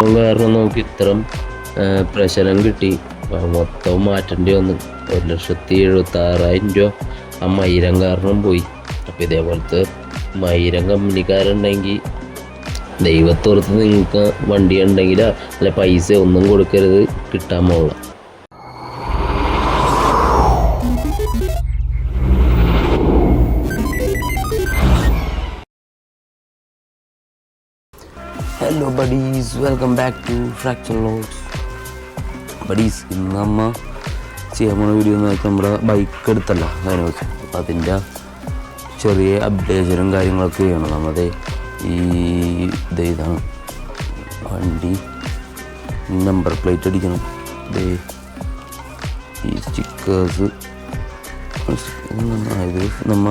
കാരണം നമുക്ക് ഇത്രയും പ്രശ്നം കിട്ടി. മൊത്തം മാറ്റേണ്ടി വന്നു. 1,76,000 രൂപ ആ മൈരം കാരണം പോയി. അപ്പം ഇതേപോലത്തെ മൈരം കമ്പനിക്കാരുണ്ടെങ്കിൽ ദൈവത്തോർത്ത് നിങ്ങൾക്ക് വണ്ടി ഉണ്ടെങ്കിൽ അല്ല പൈസ ഒന്നും കൊടുക്കരുത്, കിട്ടാൻ പോകണം. Hello buddies, welcome back to fracture loads. Buddies, ഇന്ന് നമ്മ ചെയ്യാൻ പോകുന്ന വീഡിയോ എന്ന് വെച്ചാൽ നമ്മുടെ ബൈക്ക് എടുത്തല്ല അതിനെ വെച്ച്. അപ്പോൾ അതിൻ്റെ ചെറിയ അപ്ഡേഷനും കാര്യങ്ങളൊക്കെ ചെയ്യണം. നമ്മുടെ ഇതാണ് വണ്ടി നമ്പർ പ്ലേറ്റ് അടിക്കണം. ഈ സ്റ്റിക്കേഴ്സ് നമ്മ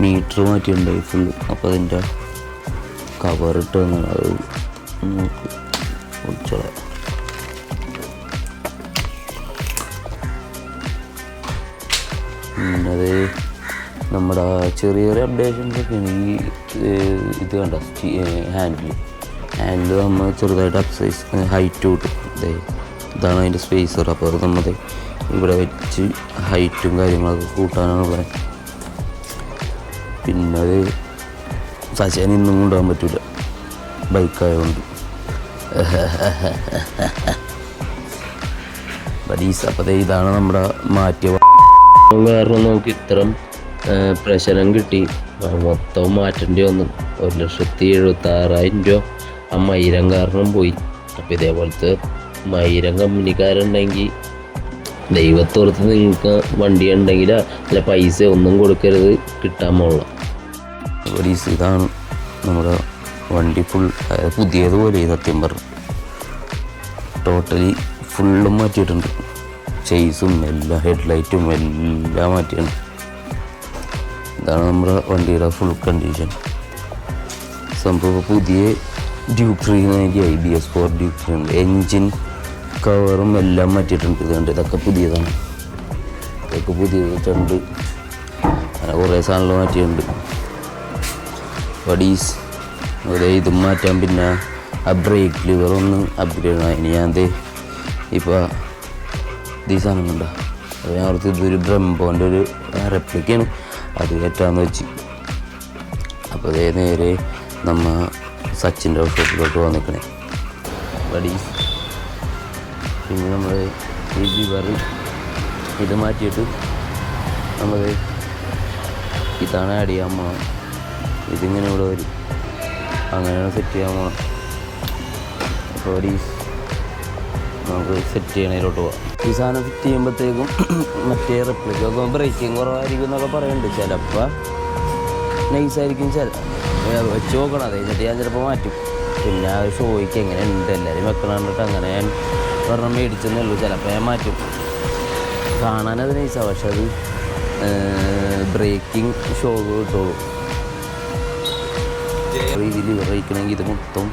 മീറ്റർ മാറ്റിയിട്ടുണ്ടായി ഫുള്ള്. അപ്പോൾ അതിൻ്റെ കവറിട്ട് തന്നാണ് അത് ഒളിച്ചോളാം. പിന്നത് നമ്മുടെ ചെറിയ ചെറിയ അപ്ഡേഷൻസൊക്കെയാണ്. ഈ ഇത് കണ്ട ഹാൻഡിൽ നമ്മൾ ചെറുതായിട്ട് അപ്സൈസ് ഹൈറ്റ് കൂട്ടും. ഇതാണ് അതിൻ്റെ സ്പേസർ. അപ്പോൾ അത് നമ്മൾ ഇവിടെ വെച്ച് ഹൈറ്റും കാര്യങ്ങളൊക്കെ കൂട്ടാനാണ് പറയുന്നത്. പിന്നെ അത് സശാൻ ഇന്നും കൊണ്ടുപോകാൻ പറ്റില്ല ബൈക്കായതുകൊണ്ട്. ബഡീസ്, അപ്പോൾ ഇതാണ് നമ്മുടെ മാറ്റിയ കാരണം നമുക്ക് ഇത്രയും പ്രശ്നം കിട്ടി. മൊത്തം മാറ്റേണ്ടി വന്നു. 1,76,000 രൂപ ആ മൈരം കാരണം പോയി. അപ്പം ഇതേപോലത്തെ മൈരം കമ്പനിക്കാരുണ്ടെങ്കിൽ ദൈവത്തോർത്ത് നിങ്ങൾക്ക് വണ്ടി ഉണ്ടെങ്കിൽ അല്ല പൈസ ഒന്നും കൊടുക്കരുത്, കിട്ടാൻ പോകണം. ബഡീസ്, ഇതാണ് നമ്മുടെ വണ്ടി ഫുൾ പുതിയതുപോലെ സത്യം പറഞ്ഞു. ടോട്ടലി ഫുള്ളും മാറ്റിയിട്ടുണ്ട്. ചെയ്സും എല്ലാ ഹെഡ്ലൈറ്റും എല്ലാം മാറ്റിയിട്ടുണ്ട്. ഇതാണ് നമ്മുടെ വണ്ടിയുടെ ഫുൾ കണ്ടീഷൻ. സംഭവം പുതിയ ഡ്യൂക്ക് 390 BS4 ഡ്യൂക്ക് 390 എൻജിൻ കവറും എല്ലാം മാറ്റിയിട്ടുണ്ട്. ഇതുകൊണ്ട് ഇതൊക്കെ പുതിയതാണ്. ഇതൊക്കെ പുതിയത് വെച്ചിട്ടുണ്ട്. അങ്ങനെ കുറേ സാധനങ്ങൾ മാറ്റിയിട്ടുണ്ട്. ബഡീസ്, ഇതും മാറ്റാൻ. പിന്നെ ആ ബ്രേക്ക് ലിവർ ഒന്ന് അപ്ഗ്രേഡ് ചെയ്യണം. അതിന് ഞാൻ ഇപ്പോൾ ഈ സാധനം കണ്ടോ, അപ്പോൾ ഞാൻ ഓർത്ത് ഇതൊരു ബ്രംബോൻ്റെ ഒരു റെപ്ലിക്കാണ്, അത് കയറ്റാമെന്ന് വെച്ച്. അപ്പോൾ നേരെ നമ്മ സച്ചിൻ്റെ ഷോപ്പിലോട്ട് വന്നിക്കണേ ബഡീസ്. പിന്നെ നമ്മൾ ഈ ലിവർ ഇത് മാറ്റിയിട്ട് നമ്മൾ ഇതാണ് ആഡ് ചെയ്യാൻ പോകണം. ഇതിങ്ങനെ ഇവിടെ വരും, അങ്ങനെയാണ് സെറ്റ് ചെയ്യാൻ പോകണം. അപ്പോൾ നമുക്ക് സെറ്റ് ചെയ്യണതിലോട്ട് പോവാം. ഈ സാധനം ഫിറ്റ് ചെയ്യുമ്പോഴത്തേക്കും മറ്റേ റെപ്ലിക്കൊക്കെ ബ്രേക്കിങ് കുറവായിരിക്കും എന്നൊക്കെ പറയുന്നുണ്ട്. ചിലപ്പോൾ നൈസായിരിക്കും, വെച്ച് നോക്കണം. അത് കഴിഞ്ഞിട്ട് ഞാൻ ചിലപ്പോൾ മാറ്റും. പിന്നെ ആ ഷോയ്ക്ക് എങ്ങനെ ഉണ്ട് എല്ലാവരും വെക്കണം കണ്ടിട്ട് അങ്ങനെ ഞാൻ പറഞ്ഞാൽ മേടിച്ചെന്നേ ഉള്ളൂ. ചിലപ്പോൾ ഞാൻ മാറ്റും. കാണാനത് നൈസാണ്, പക്ഷെ അത് ബ്രേക്കിംഗ് ഷോ കിട്ടുള്ളൂ. രീതിയിൽ വഹിക്കണമെങ്കിൽ ഇത് മൊത്തം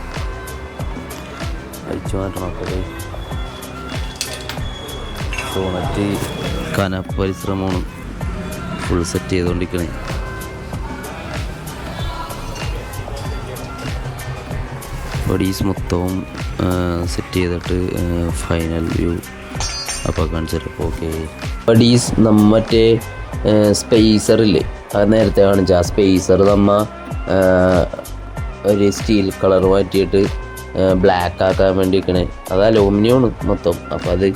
അഴിച്ചു മാറ്റണം. അപ്പോൾ സോണറ്റ് കനപരിശ്രമമാണ് ഫുൾ സെറ്റ് ചെയ്തുകൊണ്ടിരിക്കണേ. ബഡീസ് മൊത്തവും സെറ്റ് ചെയ്തിട്ട് ഫൈനൽ വ്യൂ അപ്പോൾ കാണിച്ചിട്ട് ഓക്കെ. ബഡീസ് മറ്റേ സ്പേസറില്ലേ, അത് നേരത്തെ കാണിച്ച ആ സ്പേസർ ഒരു സ്റ്റീൽ കളർ മാറ്റിയിട്ട് ബ്ലാക്ക് ആക്കാൻ വേണ്ടി ഇരിക്കണേ. അത് അലൂമിനിയമാണ് മൊത്തം. അപ്പോൾ അത്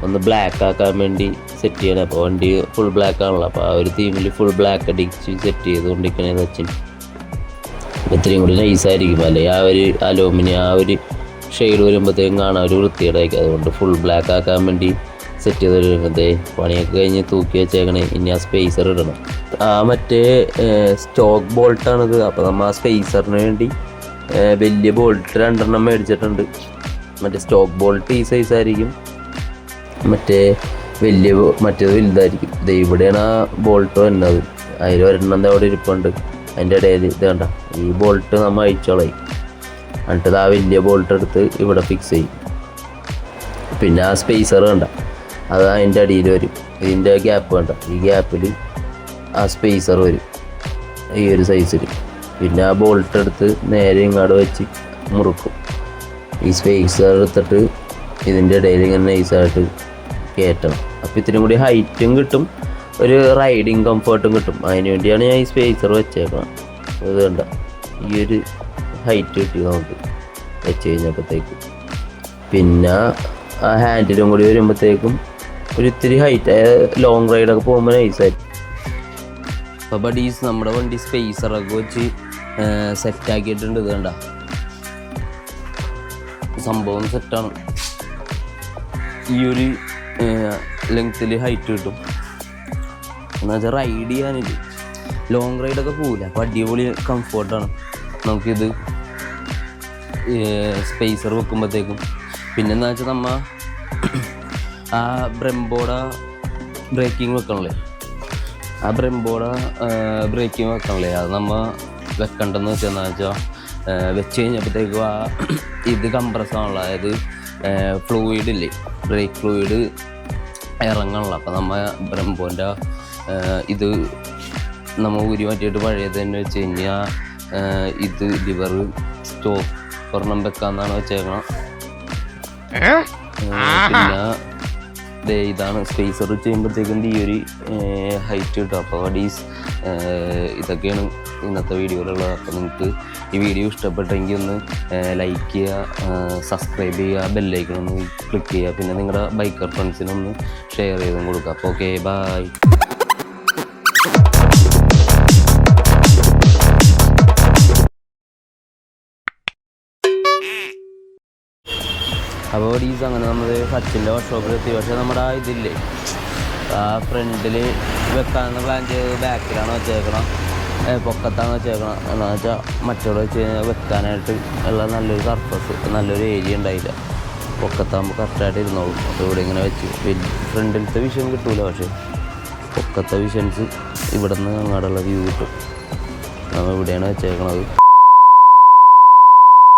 ഒന്ന് ബ്ലാക്ക് ആക്കാൻ വേണ്ടി സെറ്റ് ചെയ്യണം. അപ്പോൾ വണ്ടി ഫുൾ ബ്ലാക്ക് ആണല്ലോ, അപ്പോൾ ആ ഒരു തീമിൽ ഫുൾ ബ്ലാക്ക് അടിച്ച് സെറ്റ് ചെയ്തുകൊണ്ടിരിക്കണേ സച്ചിൻ. ഇത്രയും കൂടി നൈസായിരിക്കും. അല്ലെങ്കിൽ ആ ഒരു അലൂമിനിയം ആ ഒരു ഷെയ്ഡ് വരുമ്പോഴത്തേക്കും കാണാൻ ഒരു വൃത്തികേടായിരിക്കും. അതുകൊണ്ട് ഫുൾ ബ്ലാക്ക് ആക്കാൻ വേണ്ടി സെറ്റ് ചെയ്ത് വരുമ്പോഴത്തേ പണിയൊക്കെ കഴിഞ്ഞ് തൂക്കി വെച്ചേക്കണേ. ഇനി ആ സ്പേസർ ഇടണം. ആ മറ്റേ സ്റ്റോക്ക് ബോൾട്ടാണിത്. അപ്പോൾ നമ്മൾ ആ സ്പേസറിന് വേണ്ടി വലിയ ബോൾട്ട് 2 മേടിച്ചിട്ടുണ്ട്. മറ്റേ സ്റ്റോക്ക് ബോൾട്ട് ഈ സൈസായിരിക്കും, മറ്റേത് വലുതായിരിക്കും. ഇവിടെയാണ് ആ ബോൾട്ട് വരുന്നത്. അതിൽ ഒരെണ്ണം അവിടെ ഇരിപ്പുണ്ട്. അതിൻ്റെ ഇടയിൽ ഇത് കണ്ട ഈ ബോൾട്ട് നമ്മൾ അഴിച്ചോളായി. എന്നിട്ട് ആ വലിയ ബോൾട്ട് എടുത്ത് ഇവിടെ ഫിക്സ് ചെയ്യും. പിന്നെ ആ സ്പേസർ കണ്ട അത് അതിൻ്റെ അടിയിൽ വരും. ഇതിൻ്റെ ഗ്യാപ്പ് കണ്ട, ഈ ഗ്യാപ്പിൽ ആ സ്പേസർ വരും ഈ ഒരു സൈസിൽ. പിന്നെ ആ ബോൾട്ട് എടുത്ത് നേരെ ഇങ്ങോട്ട് വെച്ച് മുറുക്കും. ഈ സ്പേസർ എടുത്തിട്ട് ഇതിൻ്റെ ഇടയിൽ ഇങ്ങനെ നൈസായിട്ട് കയറ്റണം. അപ്പോൾ ഇത്തിരി കൂടി ഹൈറ്റും കിട്ടും, ഒരു റൈഡിങ് കംഫർട്ടും കിട്ടും. അതിന് വേണ്ടിയാണ് ഞാൻ ഈ സ്പേസർ വെച്ചേക്കണം. അത് വേണ്ട, ഈ ഒരു ഹൈറ്റ് കിട്ടി നമുക്ക് വെച്ച് കഴിഞ്ഞപ്പോഴത്തേക്കും. പിന്നെ ആ ഹാൻഡിലും കൂടി വരുമ്പോഴത്തേക്കും ഒരു ഇത്തിരി ഹൈറ്റ്, ലോങ് റൈഡൊക്കെ പോകുമ്പോൾ നൈസായിട്ട്. അപ്പോൾ ബഡീസ് നമ്മുടെ വണ്ടി സ്പേസറൊക്കെ വെച്ച് സെറ്റാക്കിയിട്ടുണ്ട്. ഇത് കണ്ട സംഭവം സെറ്റാണ്. ഈ ഒരു ലെങ്ത്തിൽ ഹൈറ്റ് കിട്ടും. എന്ന് വെച്ചാൽ റൈഡ് ചെയ്യാനില്ല, ലോങ് റൈഡൊക്കെ പോകില്ല. അപ്പോൾ അടിപൊളി കംഫർട്ടാണ് നമുക്കിത് സ്പേസർ വെക്കുമ്പോഴത്തേക്കും. പിന്നെന്താ വെച്ചാൽ നമ്മൾ ആ ബ്രെംബോയുടെ ബ്രേക്കിംഗ് വെക്കണല്ലേ, ആ ബ്രെംബോയുടെ ബ്രേക്കിംഗ് വെക്കണല്ലേ, അത് നമ്മൾ വെക്കണ്ടെന്ന് വെച്ചാൽ വെച്ച് കഴിഞ്ഞപ്പോഴത്തേക്കും ആ ഇത് കംപ്രസ്സാണല്ലോ, അതായത് ഫ്ലൂയിഡില്ലേ, ബ്രേക്ക് ഫ്ലൂയിഡ് ഇറങ്ങണല്ലോ. അപ്പോൾ നമ്മൾ ബ്രെംബോൻ്റെ ഇത് നമ്മൾ ഊരി മാറ്റിയിട്ട് പഴയത് തന്നെ വെച്ച് കഴിഞ്ഞാൽ ഇത് ലിവർ ഒരെണ്ണം വെക്കാന്നാണ് വെച്ചേക്കണം. പിന്നെ ഇതാണ് സ്പേസർ ചെയ്യുമ്പോഴത്തേക്കും ഈ ഒരു ഹൈറ്റ് കിട്ടും. അപ്പോൾ ഇതൊക്കെയാണ് ഇന്നത്തെ വീഡിയോയിലുള്ളത്. അപ്പോൾ നിങ്ങൾക്ക് ഈ വീഡിയോ ഇഷ്ടപ്പെട്ടെങ്കിൽ ഒന്ന് ലൈക്ക് ചെയ്യുക, സബ്സ്ക്രൈബ് ചെയ്യുക, ബെല്ലൈക്കൺ ഒന്ന് ക്ലിക്ക് ചെയ്യുക. പിന്നെ നിങ്ങളുടെ ബൈക്കർ ഫ്രണ്ട്സിനൊന്ന് ഷെയർ ചെയ്തും കൊടുക്കുക. അപ്പോൾ ഓക്കെ, ബൈ. അപ്പോൾ ഡീസ് അങ്ങനെ നമ്മൾ സച്ചിൻ്റെ വർക്ക്ഷോപ്പിലെത്തി. പക്ഷേ നമ്മുടെ ഇതില്ലേ, ആ ഫ്രണ്ടിൽ വെക്കാമെന്ന് പ്ലാൻ ചെയ്ത് ബാക്കിലാണ് വെച്ചേക്കണം, പൊക്കത്താണ് വെച്ചേക്കണം. എന്താണെന്ന് വെച്ചാൽ മറ്റോടെ വെച്ച് കഴിഞ്ഞാൽ വെക്കാനായിട്ട് ഉള്ള നല്ലൊരു സർഫസ്, നല്ലൊരു ഏരിയ ഉണ്ടായില്ല. പൊക്കത്താകുമ്പോൾ കറക്റ്റായിട്ട് ഇരുന്നോളും. അപ്പോൾ ഇവിടെ ഇങ്ങനെ വെച്ച് ഫ്രണ്ടിലത്തെ വിഷൻ കിട്ടൂല, പക്ഷേ പൊക്കത്തെ വിഷൻസ് ഇവിടെ നിന്ന് അങ്ങോട്ടുള്ള വ്യൂ കിട്ടും. നമ്മൾ ഇവിടെയാണ് വെച്ചേക്കണത്.